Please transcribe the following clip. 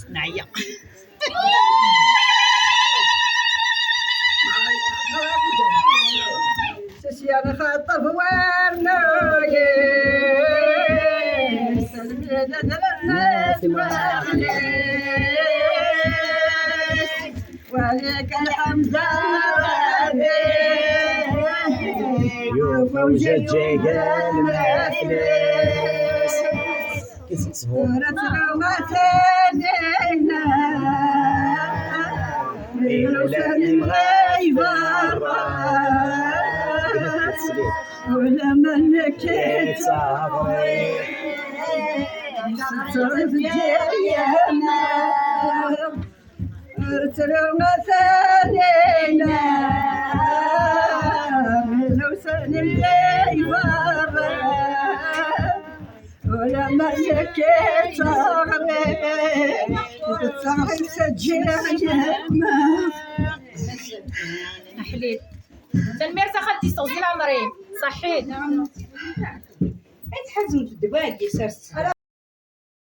نعيا سيانا خطف ورناي سلمينا الناس وعليك الحمد فوجة جيجان ورثنا ما تدينا لازم غايبة ولما نكيت صبري صرت جينا ورثنا ما تدينا لو سن الليل ولما نكيت صغري سجل حليل تنمير خالتي صوتي العمرين صحيت تحزن في الدباجي سرس